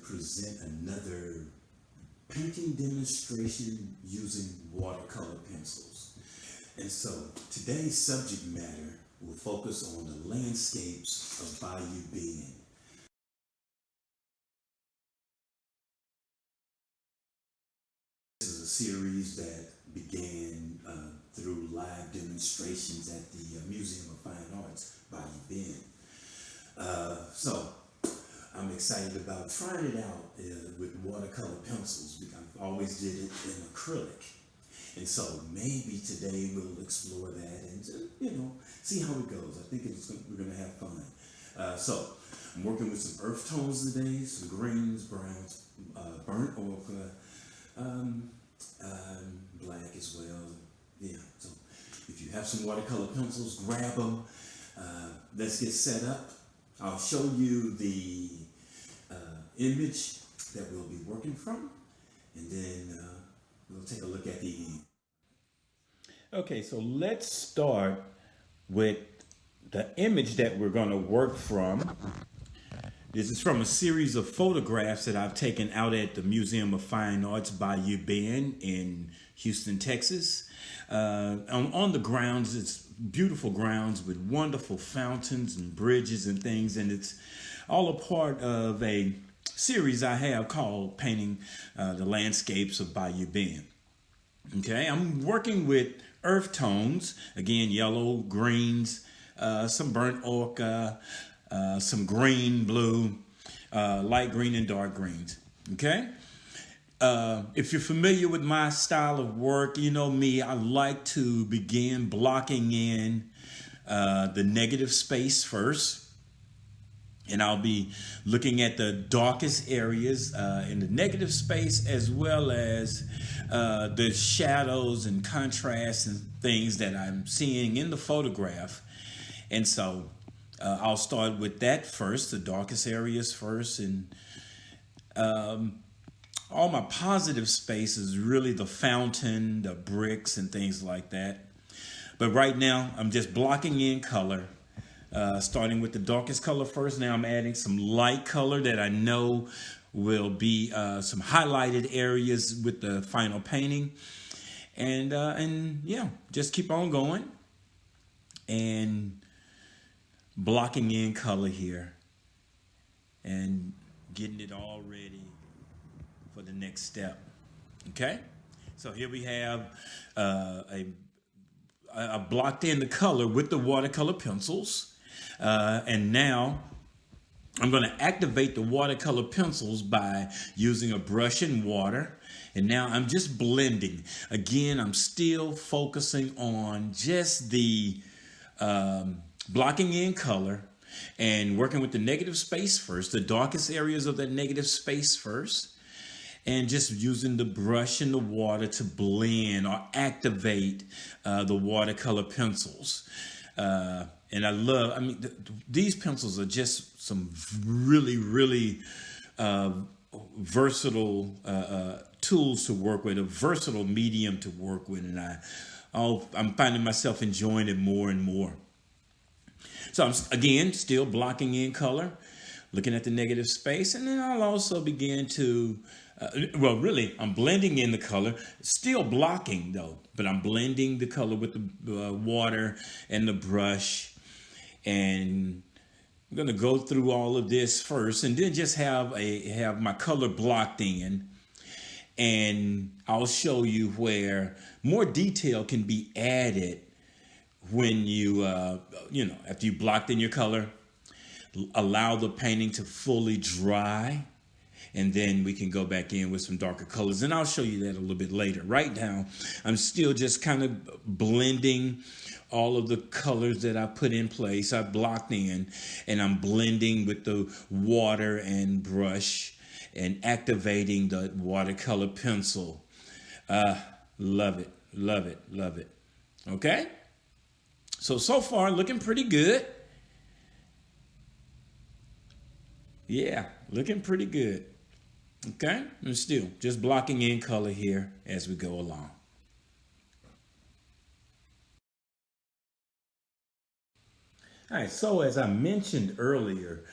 present another painting demonstration using watercolor pencils. And so today's subject matter will focus on the landscapes of Bayou Bend. This is a series that began through live demonstrations at the Museum of Fine Arts, Bayou Bend. So I'm excited about trying it out with watercolor pencils because I've always did it in acrylic. And so maybe today we'll explore that and see how it goes. I think we're going to have fun. So I'm working with some earth tones today, some greens, browns, burnt ochre, black as well. Yeah. So if you have some watercolor pencils, grab them. Let's get set up. I'll show you the image that we'll be working from, and then we'll take a look at the end. Okay, so let's start with the image that we're going to work from. This is from a series of photographs that I've taken out at the Museum of Fine Arts, Bayou Bend in Houston, Texas. On the grounds, it's beautiful grounds with wonderful fountains and bridges and things, and it's all a part of a series I have called Painting the Landscapes of Bayou Bend. Okay, I'm working with earth tones, again, yellow, greens, some burnt ochre, some green, blue, light green, and dark greens. Okay. If you're familiar with my style of work, you know me, I like to begin blocking in the negative space first. And I'll be looking at the darkest areas in the negative space, as well as the shadows and contrasts and things that I'm seeing in the photograph. And so I'll start with that first, the darkest areas first. And all my positive space is really the fountain, the bricks, and things like that. But right now, I'm just blocking in color. Starting with the darkest color first. Now I'm adding some light color that I know will be some highlighted areas with the final painting. And yeah, just keep on going and blocking in color here and getting it all ready for the next step. Okay, so here we have I blocked in the color with the watercolor pencils. And now I'm going to activate the watercolor pencils by using a brush and water. And now I'm just blending. Again, I'm still focusing on just the blocking in color and working with the negative space first, the darkest areas of that negative space first, and just using the brush and the water to blend or activate the watercolor pencils. And I love, these pencils are just some really, really versatile tools to work with, a versatile medium to work with. And I'm finding myself enjoying it more and more. So I'm, again, still blocking in color, looking at the negative space. And then I'll also begin to, I'm blending in the color, still blocking though, but I'm blending the color with the water and the brush. And I'm going to go through all of this first and then just have my color blocked in. And I'll show you where more detail can be added when you, after you blocked in your color, allow the painting to fully dry. And then we can go back in with some darker colors. And I'll show you that a little bit later. Right now, I'm still just kind of blending all of the colors that I put in place. I blocked in, and I'm blending with the water and brush and activating the watercolor pencil. Love it, love it, love it. Okay? So far, looking pretty good. Yeah, looking pretty good. Okay, and still just blocking in color here as we go along. All right, so as I mentioned earlier,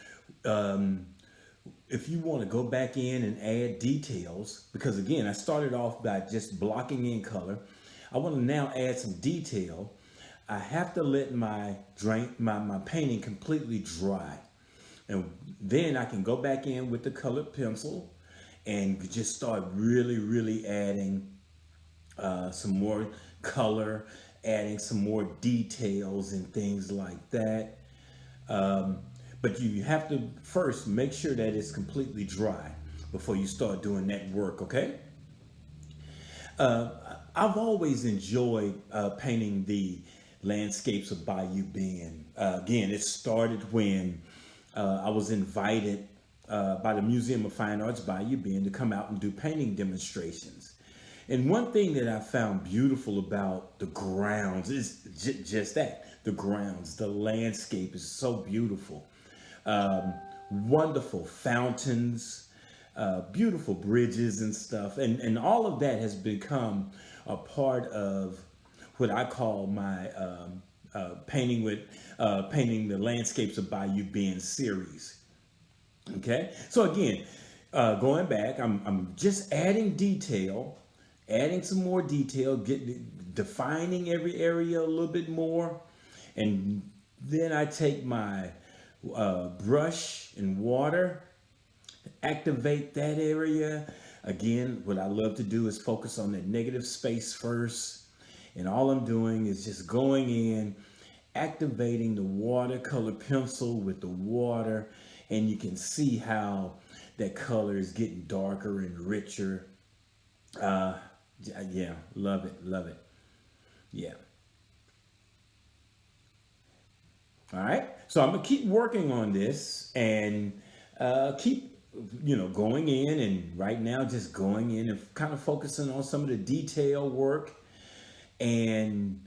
if you want to go back in and add details, because again, I started off by just blocking in color. I want to now add some detail. I have to let my painting completely dry. And then I can go back in with the colored pencil and just start really adding some more color, adding some more details and things like that. But you have to first make sure that it's completely dry before you start doing that work, okay? I've always enjoyed painting the landscapes of Bayou Bend. Again, it started when I was invited by the Museum of Fine Arts Bayou Bend to come out and do painting demonstrations. And one thing that I found beautiful about the grounds is just that, the grounds, the landscape is so beautiful. Wonderful fountains, beautiful bridges and stuff. And all of that has become a part of what I call my painting the landscapes of Bayou Bend series. Okay, so again, going back, I'm just adding detail, adding some more detail, defining every area a little bit more, and then I take my brush and water, activate that area. Again, what I love to do is focus on that negative space first, and all I'm doing is just going in, activating the watercolor pencil with the water, and you can see how that color is getting darker and richer. Yeah, love it. Yeah. All right, so I'm gonna keep working on this and keep, going in, and right now just going in and kind of focusing on some of the detail work and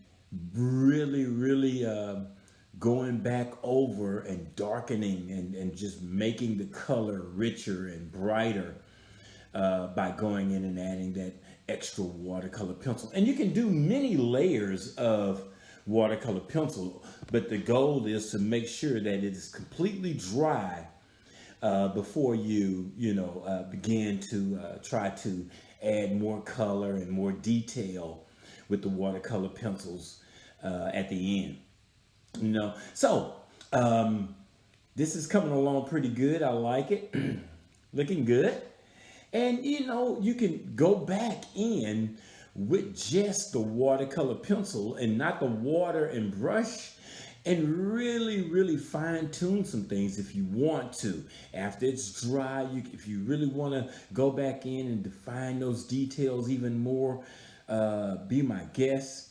really going back over and darkening and just making the color richer and brighter by going in and adding that extra watercolor pencil. And you can do many layers of watercolor pencil, but the goal is to make sure that it is completely dry before you begin to try to add more color and more detail with the watercolor pencils at the end. So this is coming along pretty good. I like it. Looking good. And you can go back in with just the watercolor pencil and not the water and brush, and really fine tune some things if you want to. After it's dry, if you really want to go back in and define those details even more, be my guest.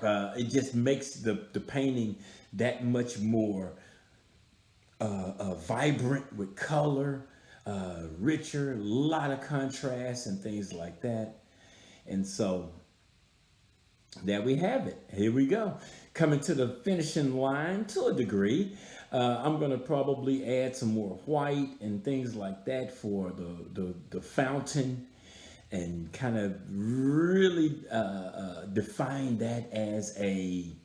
It just makes the painting that much more vibrant with color, richer, a lot of contrast and things like that. And so there we have it. Here we go. Coming to the finishing line to a degree. I'm going to probably add some more white and things like that for the fountain, and kind of really define that as a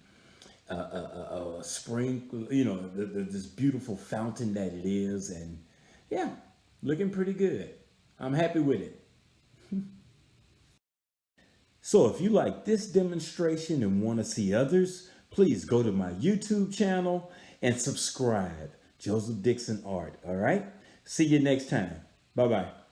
spring, this beautiful fountain that it is. And yeah, looking pretty good. I'm happy with it. So if you like this demonstration and want to see others, please go to my YouTube channel and subscribe. Joseph Dixon Art. All right. See you next time. Bye-bye.